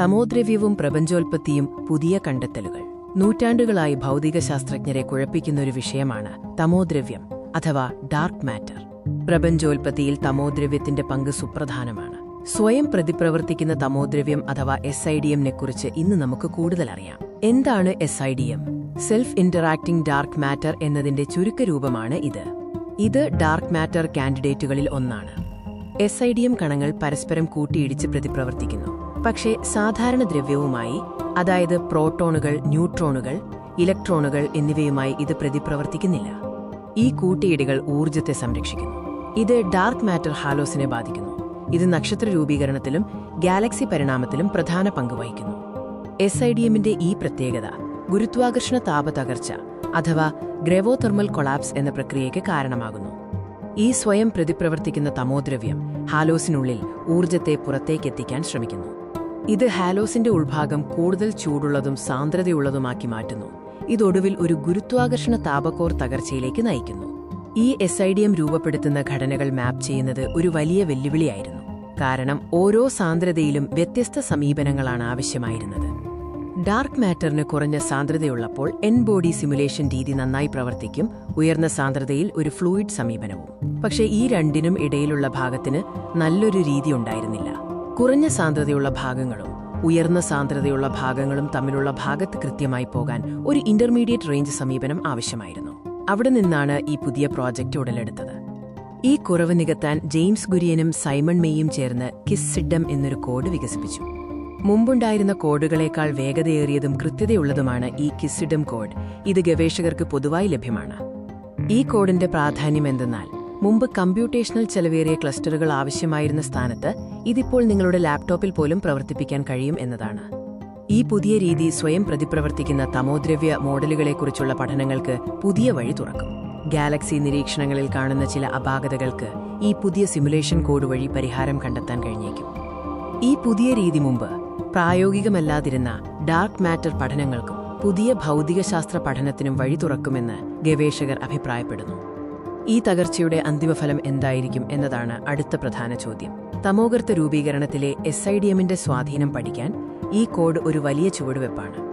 തമോദ്രവ്യവും പ്രപഞ്ചോൽപത്തിയും പുതിയ കണ്ടെത്തലുകൾ. നൂറ്റാണ്ടുകളായി ഭൗതികശാസ്ത്രജ്ഞരെ കുഴപ്പിക്കുന്നൊരു വിഷയമാണ് തമോദ്രവ്യം അഥവാ ഡാർക്ക് മാറ്റർ. പ്രപഞ്ചോൽപത്തിയിൽ തമോദ്രവ്യത്തിന്റെ പങ്ക് സുപ്രധാനമാണ്. സ്വയം പ്രതിപ്രവർത്തിക്കുന്ന തമോദ്രവ്യം അഥവാ SIDM-നെക്കുറിച്ച് ഇന്ന് നമുക്ക് കൂടുതൽ അറിയാം. എന്താണ് SIDM? Self interacting dark matter എന്നതിന്റെ ചുരുക്കരൂപമാണ് ഇത്. ഇത് ഡാർക്ക് മാറ്റർ കാൻഡിഡേറ്റുകളിൽ ഒന്നാണ്. SIDM കണങ്ങൾ പരസ്പരം കൂട്ടിയിടിച്ച് പ്രതിപ്രവർത്തിക്കുന്നു. പക്ഷേ സാധാരണ ദ്രവ്യവുമായി, അതായത് പ്രോട്ടോണുകൾ, ന്യൂട്രോണുകൾ, ഇലക്ട്രോണുകൾ എന്നിവയുമായി ഇത് പ്രതിപ്രവർത്തിക്കുന്നില്ല. ഈ കൂട്ടിയിടികൾ ഊർജ്ജത്തെ സംരക്ഷിക്കുന്നു. ഇത് ഡാർക്ക് മാറ്റർ ഹാലോസിനെ ബാധിക്കുന്നു. ഇത് നക്ഷത്ര രൂപീകരണത്തിലും ഗാലക്സി പരിണാമത്തിലും പ്രധാന പങ്ക് വഹിക്കുന്നു. SIDM-ന്റെ ഈ പ്രത്യേകത ഗുരുത്വാകർഷണ താപ തകർച്ച അഥവാ ഗ്രേവോതെർമൽ കൊളാപ്സ് എന്ന പ്രക്രിയയ്ക്ക് കാരണമാകുന്നു. ഈ സ്വയം പ്രതിപ്രവർത്തിക്കുന്ന തമോദ്രവ്യം ഹാലോസിനുള്ളിൽ ഊർജ്ജത്തെ പുറത്തേക്കെത്തിക്കാൻ ശ്രമിക്കുന്നു. ഇത് ഹാലോസിന്റെ ഉൾഭാഗം കൂടുതൽ ചൂടുള്ളതും സാന്ദ്രതയുള്ളതുമാക്കി മാറ്റുന്നു. ഇതൊടുവിൽ ഒരു ഗുരുത്വാകർഷണ താപകോർ തകർച്ചയിലേക്ക് നയിക്കുന്നു. ഈ SIDM രൂപപ്പെടുത്തുന്ന ഘടനകൾ മാപ്പ് ചെയ്യുന്നത് ഒരു വലിയ വെല്ലുവിളിയായിരുന്നു. കാരണം ഓരോ സാന്ദ്രതയിലും വ്യത്യസ്ത സമീപനങ്ങളാണ് ആവശ്യമായിരുന്നത്. ഡാർക്ക് മാറ്ററിന് കുറഞ്ഞ സാന്ദ്രതയുള്ളപ്പോൾ N-ബോഡി സിമുലേഷൻ രീതി നന്നായി പ്രവർത്തിക്കും, ഉയർന്ന സാന്ദ്രതയിൽ ഒരു ഫ്ലൂയിഡ് സമീപനവും. പക്ഷേ ഈ രണ്ടിനും ഇടയിലുള്ള ഭാഗത്തിന് നല്ലൊരു രീതി ഉണ്ടായിരുന്നില്ല. കുറഞ്ഞ സാന്ദ്രതയുള്ള ഭാഗങ്ങളും ഉയർന്ന സാന്ദ്രതയുള്ള ഭാഗങ്ങളും തമ്മിലുള്ള ഭാഗത്ത് കൃത്യമായി പോകാൻ ഒരു ഇന്റർമീഡിയറ്റ് റേഞ്ച് സമീപനം ആവശ്യമായിരുന്നു. അവിടെ നിന്നാണ് ഈ പുതിയ പ്രോജക്റ്റ് ഉടലെടുത്തത്. ഈ കുറവ് നികത്താൻ ജെയിംസ് ഗുരിയനും സൈമൺ മേയും ചേർന്ന് KISS-SIDM എന്നൊരു കോഡ് വികസിപ്പിച്ചു. മുമ്പുണ്ടായിരുന്ന കോഡുകളേക്കാൾ വേഗതയേറിയതും കൃത്യതയുള്ളതുമാണ് ഈ KISS-SIDM കോഡ്. ഇത് ഗവേഷകർക്ക് പൊതുവായി ലഭ്യമാണ്. ഈ കോഡിന്റെ പ്രാധാന്യം എന്തെന്നാൽ, മുമ്പ് കമ്പ്യൂട്ടേഷണൽ ചെലവേറിയ ക്ലസ്റ്ററുകൾ ആവശ്യമായിരുന്ന സ്ഥാനത്ത് ഇതിപ്പോൾ നിങ്ങളുടെ ലാപ്ടോപ്പിൽ പോലും പ്രവർത്തിപ്പിക്കാൻ കഴിയും എന്നതാണ്. ഈ പുതിയ രീതി സ്വയം പ്രതിപ്രവർത്തിക്കുന്ന തമോദ്രവ്യ മോഡലുകളെക്കുറിച്ചുള്ള പഠനങ്ങൾക്ക് പുതിയ വഴി തുറക്കും. ഗാലക്സി നിരീക്ഷണങ്ങളിൽ കാണുന്ന ചില അപാകതകൾക്ക് ഈ പുതിയ സിമുലേഷൻ കോഡ് വഴി പരിഹാരം കണ്ടെത്താൻ കഴിഞ്ഞേക്കും. ഈ പുതിയ രീതി മുമ്പ് പ്രായോഗികമല്ലാതിരുന്ന ഡാർക്ക് മാറ്റർ പഠനങ്ങൾക്കും പുതിയ ഭൗതികശാസ്ത്ര പഠനത്തിനും വഴി തുറക്കുമെന്ന് ഗവേഷകർ അഭിപ്രായപ്പെടുന്നു. ഈ തകർച്ചയുടെ അന്തിമഫലം എന്തായിരിക്കും എന്നതാണ് അടുത്ത പ്രധാന ചോദ്യം. തമോഗർത്ത രൂപീകരണത്തിലെ SIDM-ന്റെ സ്വാധീനം പഠിക്കാൻ ഈ കോഡ് ഒരു വലിയ ചുവടുവെപ്പാണ്.